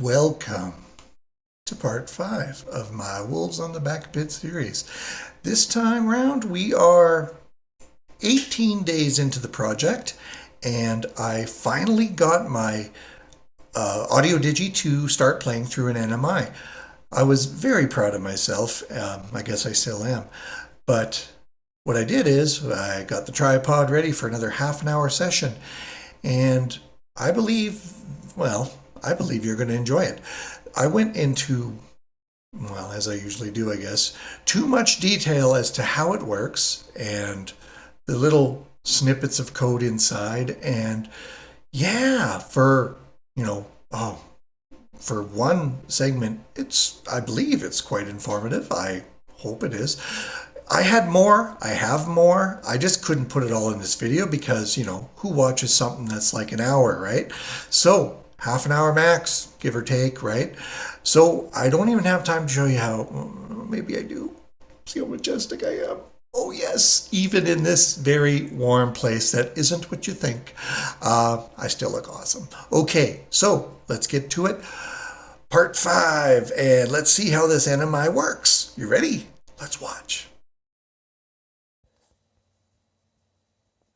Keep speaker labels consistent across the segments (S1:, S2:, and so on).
S1: Welcome to part 5 of my Wolves on the BackBit series. This time round we are 18 days into the project and I finally got my audio Digi to start playing through an NMI. I was very proud of myself. I guess I still am. But what I did is I got the tripod ready for another half an hour session, and I believe, I believe you're going to enjoy it. I went into, as I usually do, I guess, too much detail as to how it works and the little snippets of code inside. And yeah, for one segment, I believe it's quite informative. I hope it is. I have more. I just couldn't put it all in this video because, who watches something that's like an hour, right? So, half an hour max, give or take, right? So, I don't even have time to show you how, maybe I do. See how majestic I am. Oh yes, even in this very warm place that isn't what you think, I still look awesome. Okay, so let's get to it. Part 5, and let's see how this NMI works. You ready? Let's watch.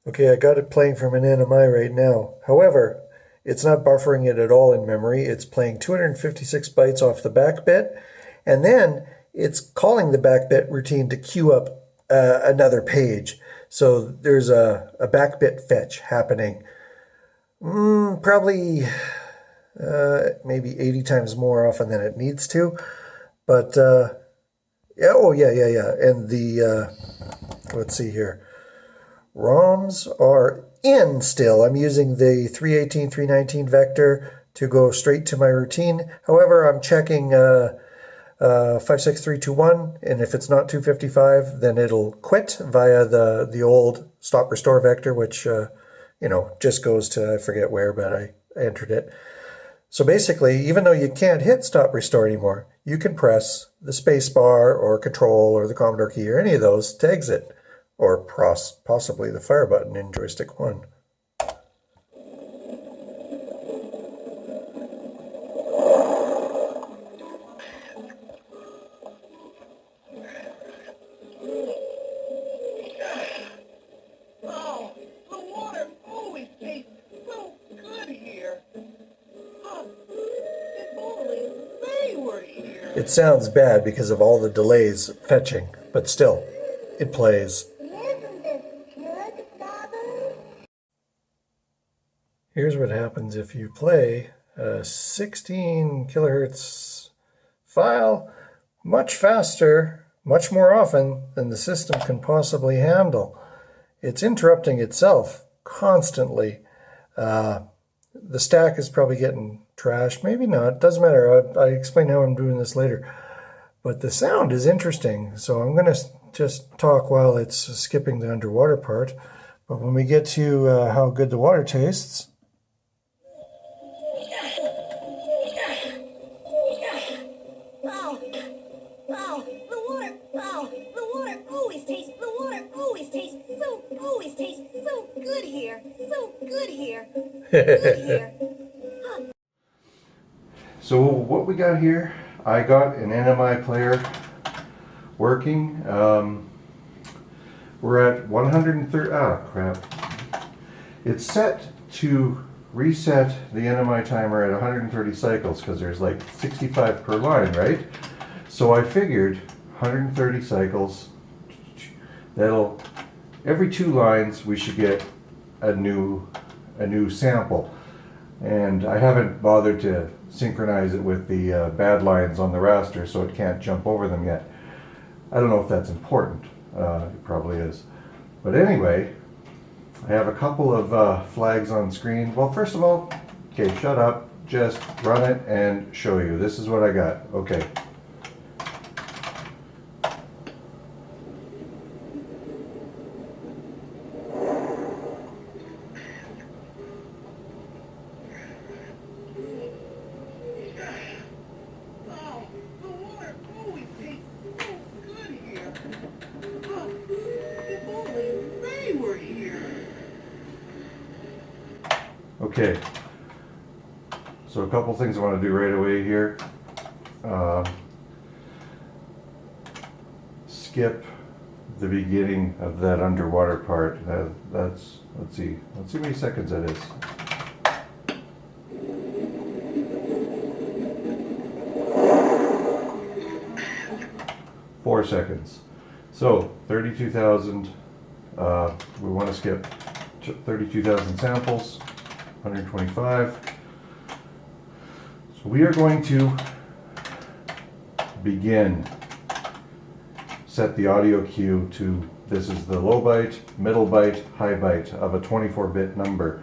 S1: Okay, I got it playing from an NMI right now. However, it's not buffering it at all in memory. It's playing 256 bytes off the BackBit, and then it's calling the BackBit routine to queue up another page. So there's a BackBit fetch happening. Probably maybe 80 times more often than it needs to. But, yeah. And let's see here. ROMs are in still. I'm using the 318, 319 vector to go straight to my routine. However, I'm checking 56321, and if it's not 255, then it'll quit via the old stop restore vector, which, just goes to, I forget where, but I entered it. So basically, even though you can't hit stop restore anymore, you can press the space bar or control or the Commodore key or any of those to exit, or possibly the fire button in joystick 1. It sounds bad because of all the delays fetching, but still, it plays. Here's what happens if you play a 16 kilohertz file much faster, much more often than the system can possibly handle. It's interrupting itself constantly. The stack is probably getting trashed. Maybe not. Doesn't matter. I explain how I'm doing this later. But the sound is interesting. So I'm going to just talk while it's skipping the underwater part. But when we get to how good the water tastes... So what we got here, I got an NMI player working. We're at 130, crap. It's set to reset the NMI timer at 130 cycles because there's like 65 per line, right? So I figured 130 cycles, every 2 lines we should get a new sample. And I haven't bothered to synchronize it with the bad lines on the raster so it can't jump over them yet. I don't know if that's important. It probably is. But anyway, I have a couple of flags on screen. Well, first of all, okay, shut up. Just run it and show you. This is what I got. Okay. Okay,
S2: So a couple things I want to do right away here. Skip the beginning of that underwater part. Let's see how many seconds that is. 4 seconds. So 32,000. We want to skip 32,000 samples. 125. So we are going to begin. Set the audio cue to, this is the low byte, middle byte, high byte of a 24-bit number.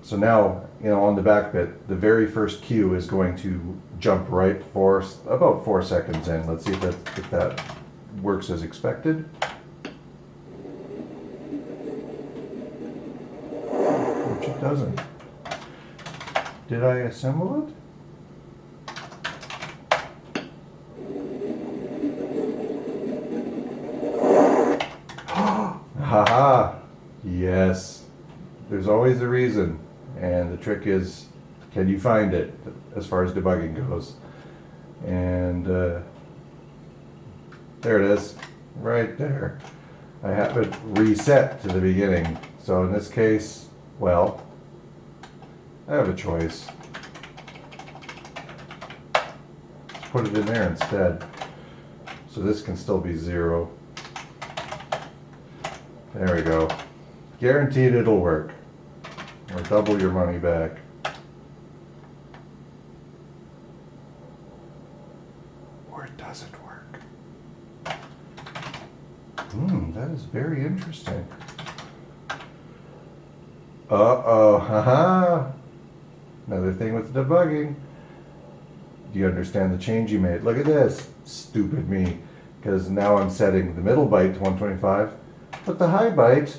S2: So now, on the BackBit, the very first cue is going to jump right for about 4 seconds in. Let's see if that works as expected. Which it doesn't. Did I assemble it? Haha! Yes. There's always a reason. And the trick is, can you find it as far as debugging goes? And there it is. Right there. I have it reset to the beginning. So in this case, well, I have a choice. Let's put it in there instead. So this can still be 0. There we go. Guaranteed it'll work. Or double your money back. Or it doesn't work. That is very interesting. Uh-oh, haha. Another thing with debugging. Do you understand the change you made? Look at this. Stupid me. Because now I'm setting the middle byte to 125. But the high byte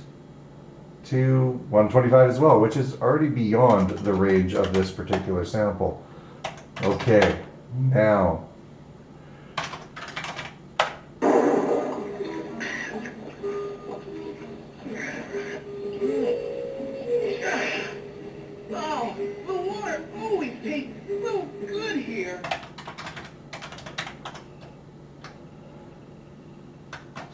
S2: to 125 as well, which is already beyond the range of this particular sample. Okay, now.
S3: Oh, the water always tastes so good here.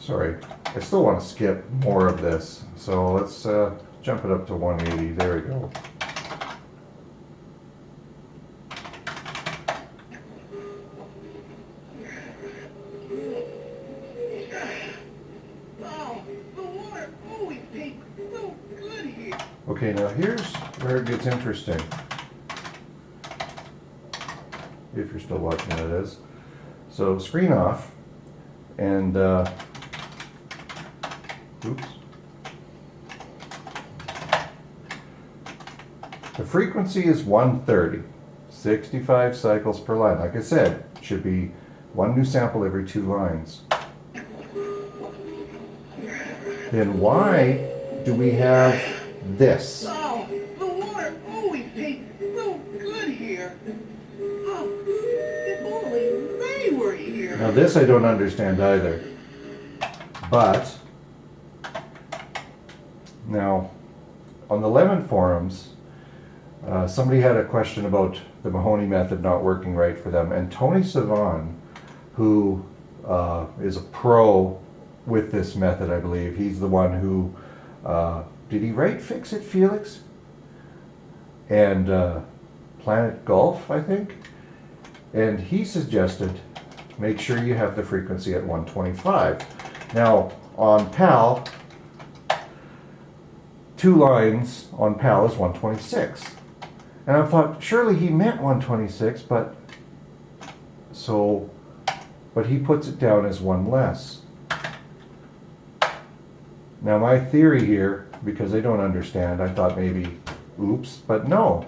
S2: Sorry. I still want to skip more of this, so let's jump it up to 180. There we go.
S3: Oh, the water always tastes so good here.
S2: Okay, now here's where it gets interesting. If you're still watching, that is. So screen off, and oops. The frequency is 130, 65 cycles per line. Like I said, it should be one new sample every 2 lines. Then why do we have this?
S3: Oh, the water always tastes so good here. Oh, if only they were here.
S2: Now this I don't understand either. But now, on the Lemon forums, somebody had a question about the Mahoney method not working right for them, and Tony Savon, who is a pro with this method, I believe, he's the one who, did he write Fix It Felix? And Planet Golf, I think? And he suggested, make sure you have the frequency at 125. Now, on PAL, 2 lines on PAL is 126. And I thought, surely he meant 126, but he puts it down as 1 less. Now my theory here, because I don't understand, I thought maybe, oops, but no.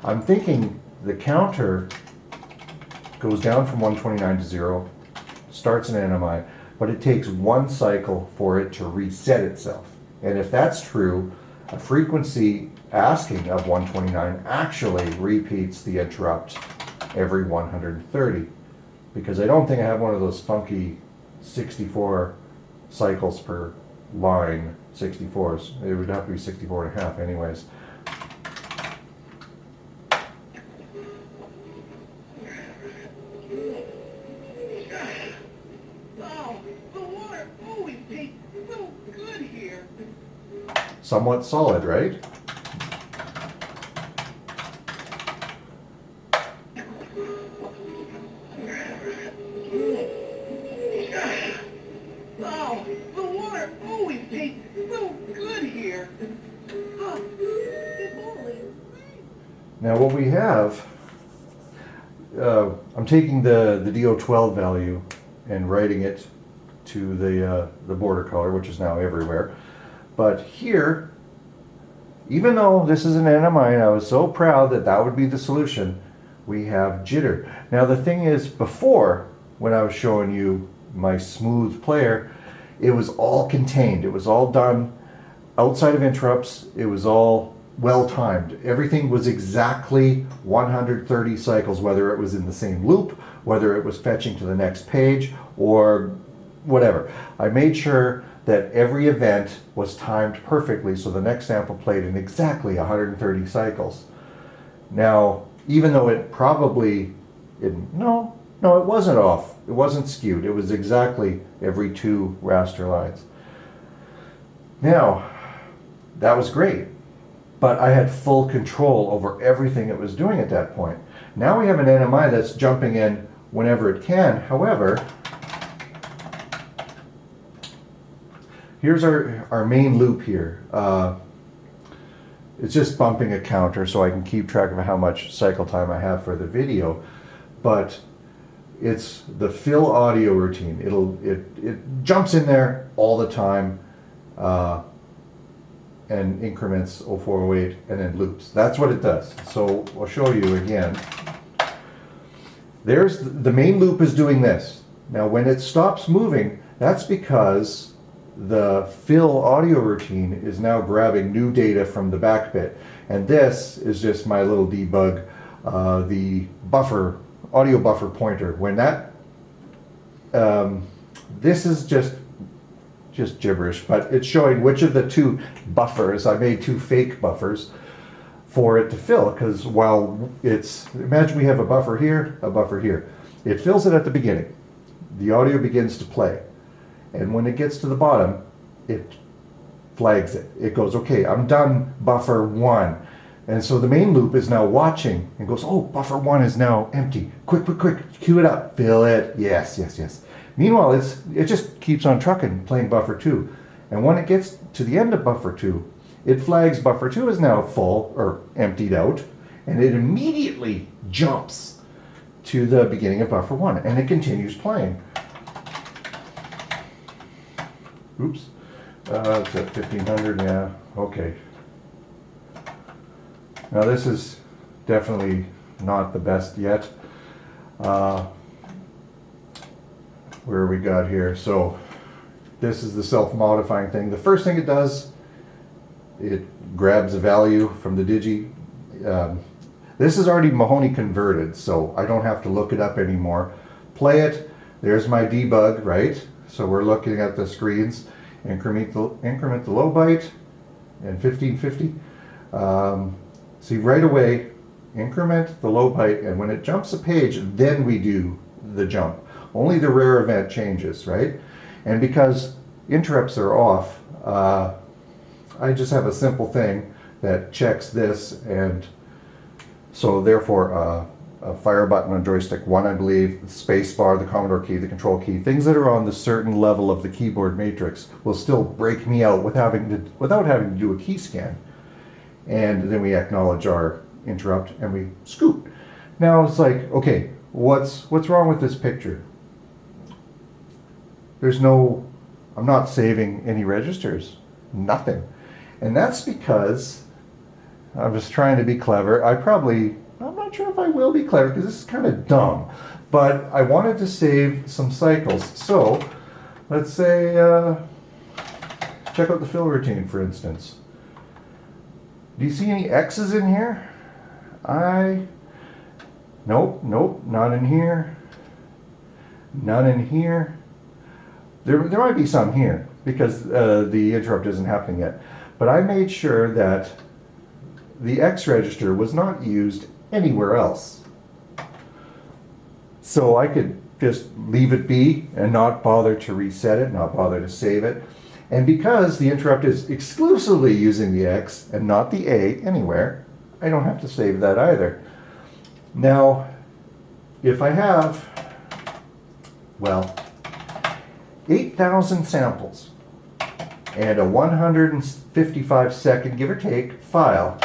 S2: I'm thinking the counter goes down from 129 to 0, starts an NMI, but it takes 1 cycle for it to reset itself. And if that's true, a frequency asking of 129 actually repeats the interrupt every 130. Because I don't think I have one of those funky 64 cycles per line 64s. It would have to be 64 and a half anyways. somewhat solid, right?
S3: Oh, the water always tastes so good here. Oh, if only.
S2: Now what we have, I'm taking the DO12 value and writing it to the border color, which is now everywhere. But here, even though this is an NMI, and I was so proud that that would be the solution, we have jitter. Now the thing is, before, when I was showing you my smooth player, it was all contained. It was all done outside of interrupts. It was all well timed. Everything was exactly 130 cycles, whether it was in the same loop, whether it was fetching to the next page, or whatever. I made sure that every event was timed perfectly, so the next sample played in exactly 130 cycles. Now, even though it probably, no, it wasn't off. It wasn't skewed. It was exactly every 2 raster lines. Now, that was great, but I had full control over everything it was doing at that point. Now we have an NMI that's jumping in whenever it can. However, here's our main loop here. It's just bumping a counter so I can keep track of how much cycle time I have for the video. But it's the fill audio routine. It jumps in there all the time and increments 0408 and then loops. That's what it does. So I'll show you again. There's the main loop is doing this. Now when it stops moving, that's because the fill audio routine is now grabbing new data from the BackBit. And this is just my little debug, the buffer, audio buffer pointer. When that, this is just gibberish, but it's showing which of the 2 buffers, I made 2 fake buffers for it to fill, because while imagine we have a buffer here, a buffer here. It fills it at the beginning. The audio begins to play. And when it gets to the bottom, it flags it. It goes, okay, I'm done buffer 1. And so the main loop is now watching and goes, oh, buffer 1 is now empty. Quick, cue it up, fill it. Yes. Meanwhile, it just keeps on trucking, playing buffer 2. And when it gets to the end of buffer 2, it flags buffer 2 is now full or emptied out, and it immediately jumps to the beginning of buffer 1, and it continues playing. Oops. It's at 1500, yeah, okay. Now this is definitely not the best yet. Where we got here? So this is the self-modifying thing. The first thing it does, it grabs a value from the Digi. This is already Mahoney converted, so I don't have to look it up anymore. Play it. There's my debug, right? So we're looking at the screens. Increment the low byte and 1550. See, right away, increment the low byte, and when it jumps a page, then we do the jump. Only the rare event changes, right? And because interrupts are off, I just have a simple thing that checks this, and so therefore a fire button on joystick 1, I believe, the space bar, the Commodore key, the control key, things that are on the certain level of the keyboard matrix will still break me out without having to do a key scan. And then we acknowledge our interrupt and we scoot. Now it's like, okay, what's wrong with this picture? I'm not saving any registers, nothing. And that's because I was trying to be clever. I'm not sure if I will be clever because this is kind of dumb, but I wanted to save some cycles. So let's say, check out the fill routine, for instance. Do you see any X's in here? Nope, not in here. None in here. There might be some here because the interrupt isn't happening yet. But I made sure that the X register was not used anywhere else. So I could just leave it be and not bother to reset it, not bother to save it. And because the interrupt is exclusively using the X and not the A anywhere, I don't have to save that either. Now, if I have, well, 8,000 samples and a 155 second, give or take, file,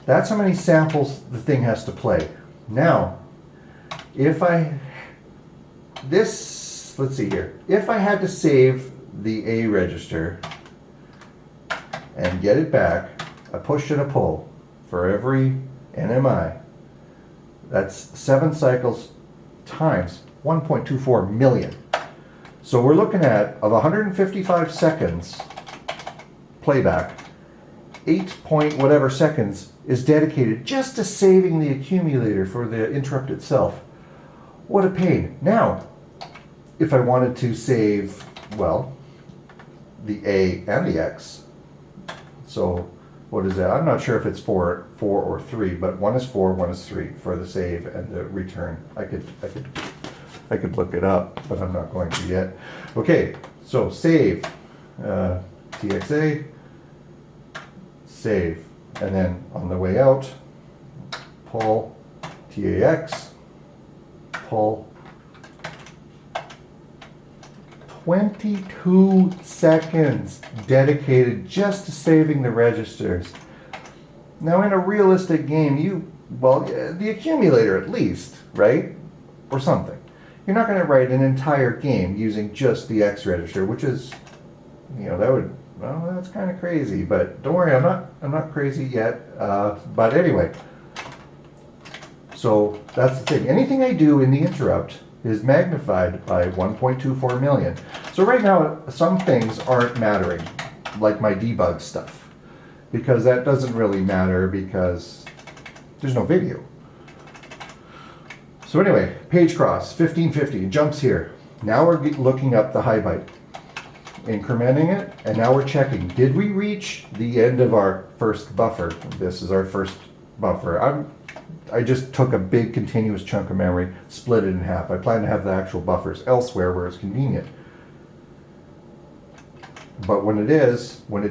S2: that's how many samples the thing has to play. Now, if I, let's see here, if I had to save the A register and get it back, a push and a pull for every NMI, that's 7 cycles times 1.24 million. So we're looking at, of 155 seconds playback, 8 point whatever seconds is dedicated just to saving the accumulator for the interrupt itself. What a pain. Now, if I wanted to save, well, the A and the X, so what is that? I'm not sure if it's 4 or 3, but one is 4, one is 3 for the save and the return. I could look it up, but I'm not going to yet. Okay, so save, TXA, save, and then on the way out, pull, TAX, pull. 22 seconds dedicated just to saving the registers. Now in a realistic game, well, the accumulator at least, right? Or something. You're not going to write an entire game using just the X register, which is, that's kind of crazy, but don't worry, I'm not crazy yet. But anyway, so that's the thing. Anything I do in the interrupt is magnified by 1.24 million. So right now, some things aren't mattering, like my debug stuff, because that doesn't really matter because there's no video. So anyway, page cross, 1550, jumps here. Now we're looking up the high byte, incrementing it, and now we're checking, did we reach the end of our first buffer? This is our first buffer. I just took a big continuous chunk of memory, split it in half. I plan to have the actual buffers elsewhere where it's convenient. But when it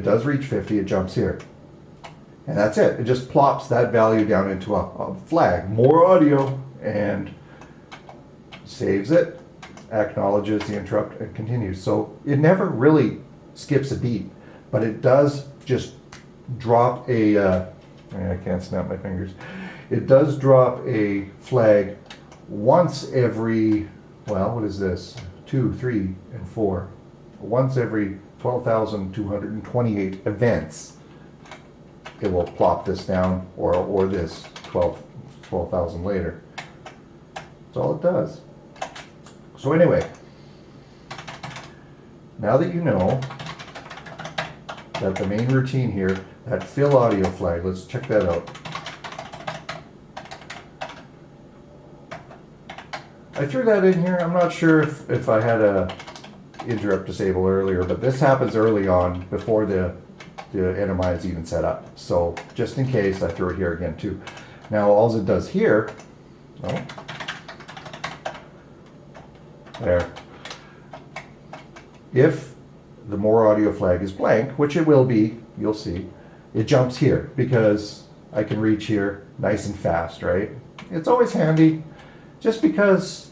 S2: does reach 50, it jumps here. And that's it. It just plops that value down into a flag, more audio, and saves it, acknowledges the interrupt, and continues. So it never really skips a beat, but it does just drop I can't snap my fingers. It does drop a flag once every, well, what is this? 2, 3, and 4. Once every 12,228 events, it will plop this down, or this 12,000 later. That's all it does. So anyway, now that you know that the main routine here, that fill audio flag, let's check that out. I threw that in here. I'm not sure if I had a interrupt disable earlier, but this happens early on before the NMI is even set up. So just in case, I threw it here again too. Now all it does here, oh, there. If the more audio flag is blank, which it will be, you'll see, it jumps here because I can reach here nice and fast, right? It's always handy. Just because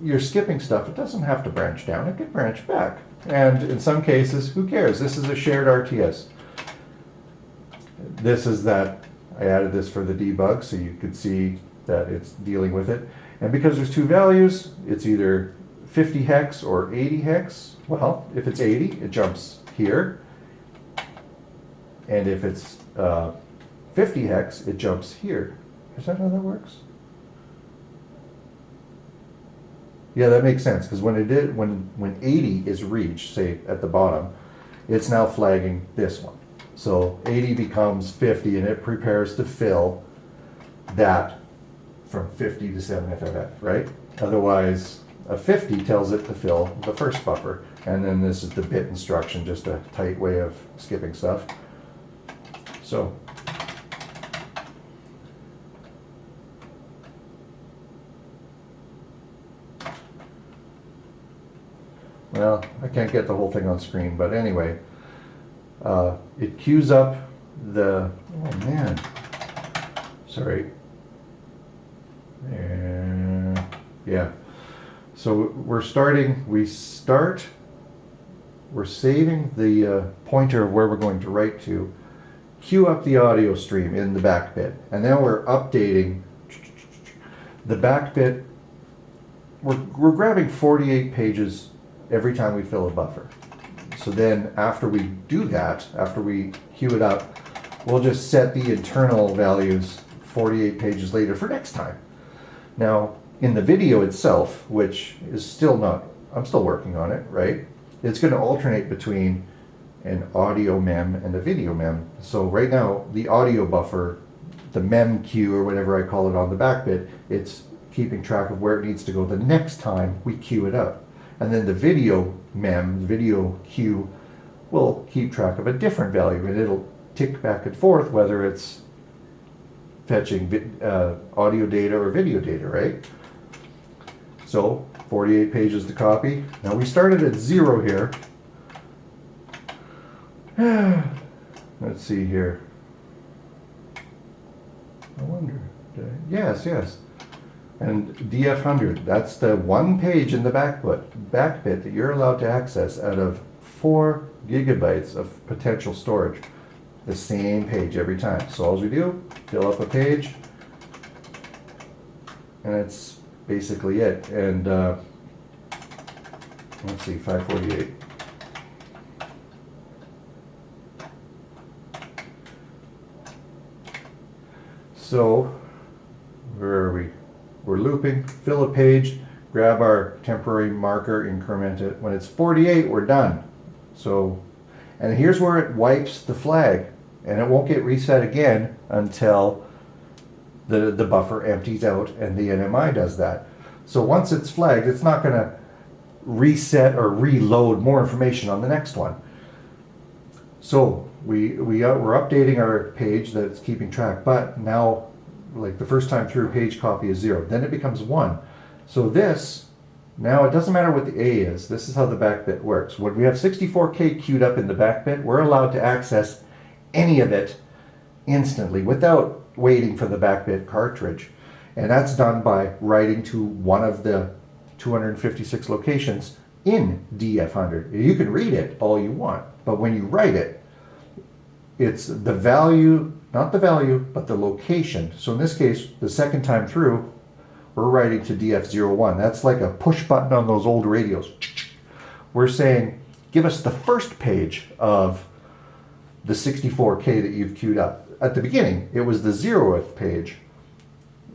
S2: you're skipping stuff, it doesn't have to branch down, it can branch back. And in some cases, who cares? This is a shared RTS. This is that, I added this for the debug so you could see that it's dealing with it. And because there's two values, it's either 50 hex or 80 hex. Well, if it's 80, it jumps here. And if it's 50 hex, it jumps here. Is that how that works? Yeah, that makes sense, because when 80 is reached, say at the bottom, it's now flagging this one. So 80 becomes 50, and it prepares to fill that from 50 to 7FFF, right? Otherwise, a 50 tells it to fill the first buffer, and then this is the bit instruction, just a tight way of skipping stuff. So well, I can't get the whole thing on screen, but anyway, it queues up the, oh man, sorry. And yeah, so we're saving the pointer of where we're going to write to, queue up the audio stream in the BackBit, and now we're updating the BackBit. We're grabbing 48 pages every time we fill a buffer. So then after we do that, after we queue it up, we'll just set the internal values 48 pages later for next time. Now, in the video itself, which is still not, I'm still working on it, right? It's going to alternate between an audio mem and a video mem. So right now, the audio buffer, the mem queue or whatever I call it on the BackBit, it's keeping track of where it needs to go the next time we queue it up. And then the video mem, the video queue, will keep track of a different value, and it'll tick back and forth whether it's fetching audio data or video data, right? So 48 pages to copy. Now we started at 0 here. Let's see here. I wonder. Yes. And DF100, that's the one page in the BackBit that you're allowed to access out of 4 gigabytes of potential storage. The same page every time. So all we do, fill up a page, and that's basically it. And let's see, 548. So, where are we? We're looping, fill a page, grab our temporary marker, increment it. When it's 48, we're done. So, and here's where it wipes the flag, and it won't get reset again until the buffer empties out and the NMI does that. So once it's flagged, it's not going to reset or reload more information on the next one. So we're updating our page that's keeping track, but now, like the first time through, page copy is 0. Then it becomes 1. So this, now it doesn't matter what the A is. This is how the BackBit works. When we have 64K queued up in the BackBit, we're allowed to access any of it instantly without waiting for the BackBit cartridge. And that's done by writing to one of the 256 locations in DF100. You can read it all you want, but when you write it, it's the value, not the value, but the location. So in this case, the second time through, we're writing to DF01. That's like a push button on those old radios. We're saying, give us the first page of the 64K that you've queued up. At the beginning, it was the 0th page.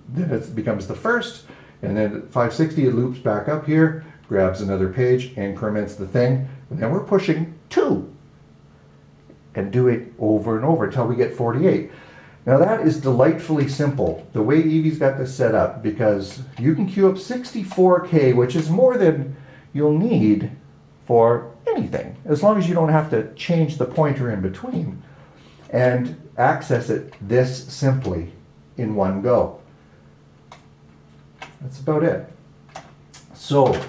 S2: Then it becomes the first, and then at 560 it loops back up here, grabs another page, increments the thing, and then we're pushing 2. And do it over and over until we get 48. Now that is delightfully simple, the way Evie's got this set up, because you can queue up 64K, which is more than you'll need for anything, as long as you don't have to change the pointer in between, and access it this simply in one go. That's about it. So,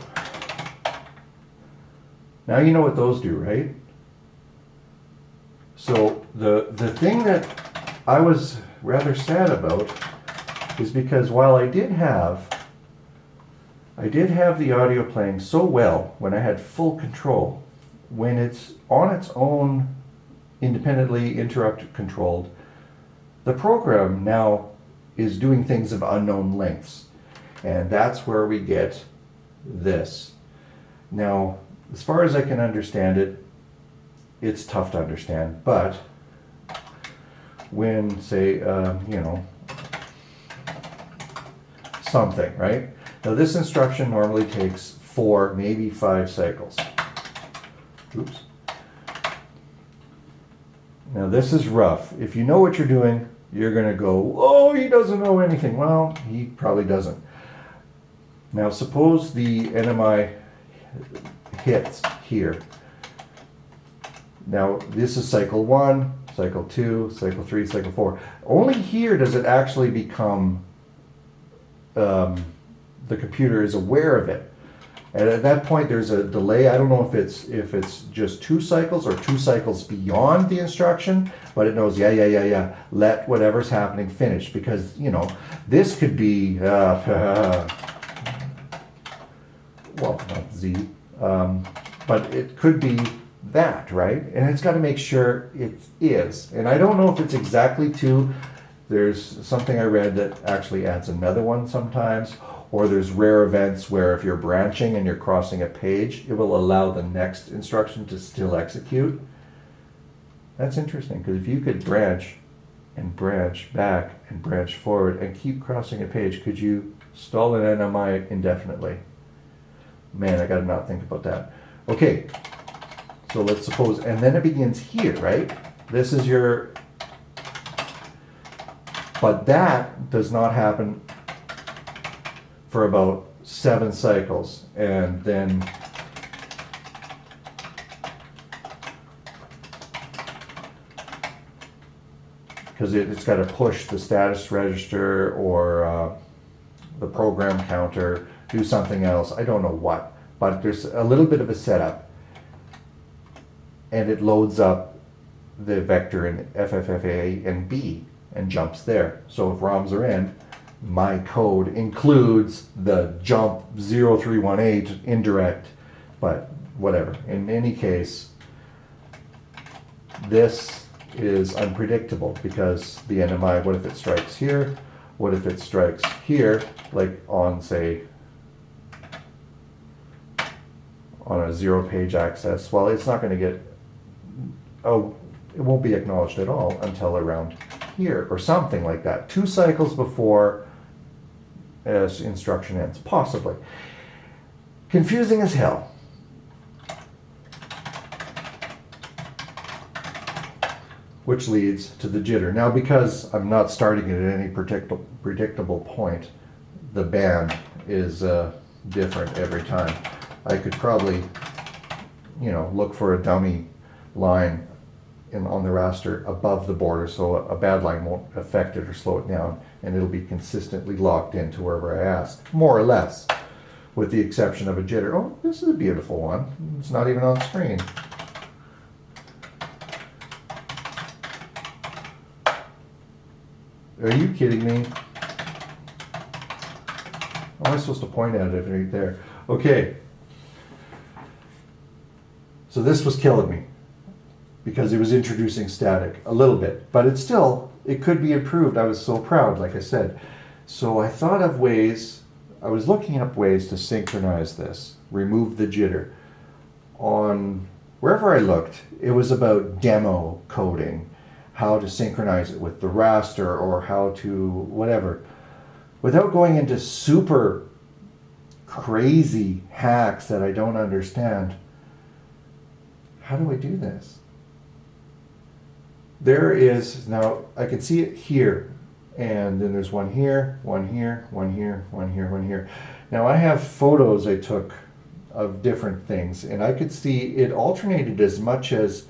S2: now you know what those do, right? So the thing that I was rather sad about is because while I did have the audio playing so well when I had full control, when it's on its own, independently interrupt controlled, the program now is doing things of unknown lengths. And that's where we get this. Now, as far as I can understand it, it's tough to understand, but when, say, something, right? Now this instruction normally takes 4, maybe 5 cycles. Oops. Now this is rough. If you know what you're doing, you're going to go, oh, he doesn't know anything. Well, he probably doesn't. Now suppose the NMI hits here. Now this is cycle 1, cycle 2, cycle 3, cycle 4. Only here does it actually become, the computer is aware of it. And at that point, there's a delay. I don't know if it's just 2 cycles or 2 cycles beyond the instruction, but it knows, yeah, let whatever's happening finish. Because, you know, this could be, well, not Z, but it could be that, right? And it's got to make sure it is. And I don't know if it's exactly 2. There's something I read that actually adds another one sometimes. Or there's rare events where if you're branching and you're crossing a page, it will allow the next instruction to still execute. That's interesting, because if you could branch and branch back and branch forward and keep crossing a page, could you stall an NMI indefinitely? Man, I gotta not think about that. Okay, so let's suppose, and then it begins here, right? This is your, but that does not happen for about 7 cycles, and then because it's got to push the status register or the program counter, do something else, I don't know what, but there's a little bit of a setup, and it loads up the vector in FFFA and B and jumps there. So if ROMs are in, my code includes the jump 0318 indirect, but whatever. In any case, this is unpredictable because the NMI, what if it strikes here? What if it strikes here, like on, say, on a 0-page access? Well, it's not going to get, oh, it won't be acknowledged at all until around here or something like that. 2 cycles before as instruction ends, possibly. Confusing as hell. Which leads to the jitter. Now, because I'm not starting it at any predictable point, the band is different every time. I could probably, you know, look for a dummy line on the raster above the border so a bad line won't affect it or slow it down, and it'll be consistently locked into wherever I ask, more or less, with the exception of a jitter. Oh, this is a beautiful one. It's not even on screen. Are you kidding me? How am I supposed to point at it right there? Okay. So this was killing me, because it was introducing static a little bit, but it's still, it could be improved. I was so proud, like I said. So I thought of ways, I was looking up ways to synchronize this, remove the jitter. On wherever I looked, it was about demo coding, how to synchronize it with the raster or how to whatever. Without going into super crazy hacks that I don't understand, how do I do this? There is, now I can see it here, and then there's one here, one here, one here, one here, one here. Now I have photos I took of different things, and I could see it alternated as much as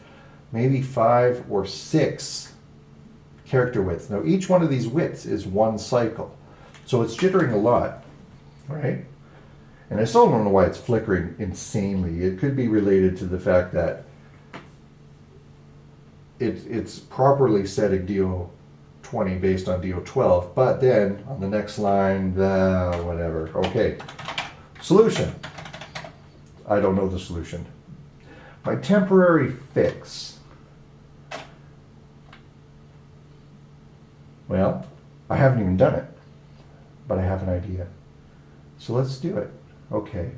S2: maybe 5 or 6 character widths. Now each one of these widths is 1 cycle, so it's jittering a lot, right? And I still don't know why it's flickering insanely. It could be related to the fact that it's properly setting DO20 based on DO12, but then on the next line, whatever. Okay, solution. I don't know the solution. My temporary fix. Well, I haven't even done it, but I have an idea. So let's do it. Okay,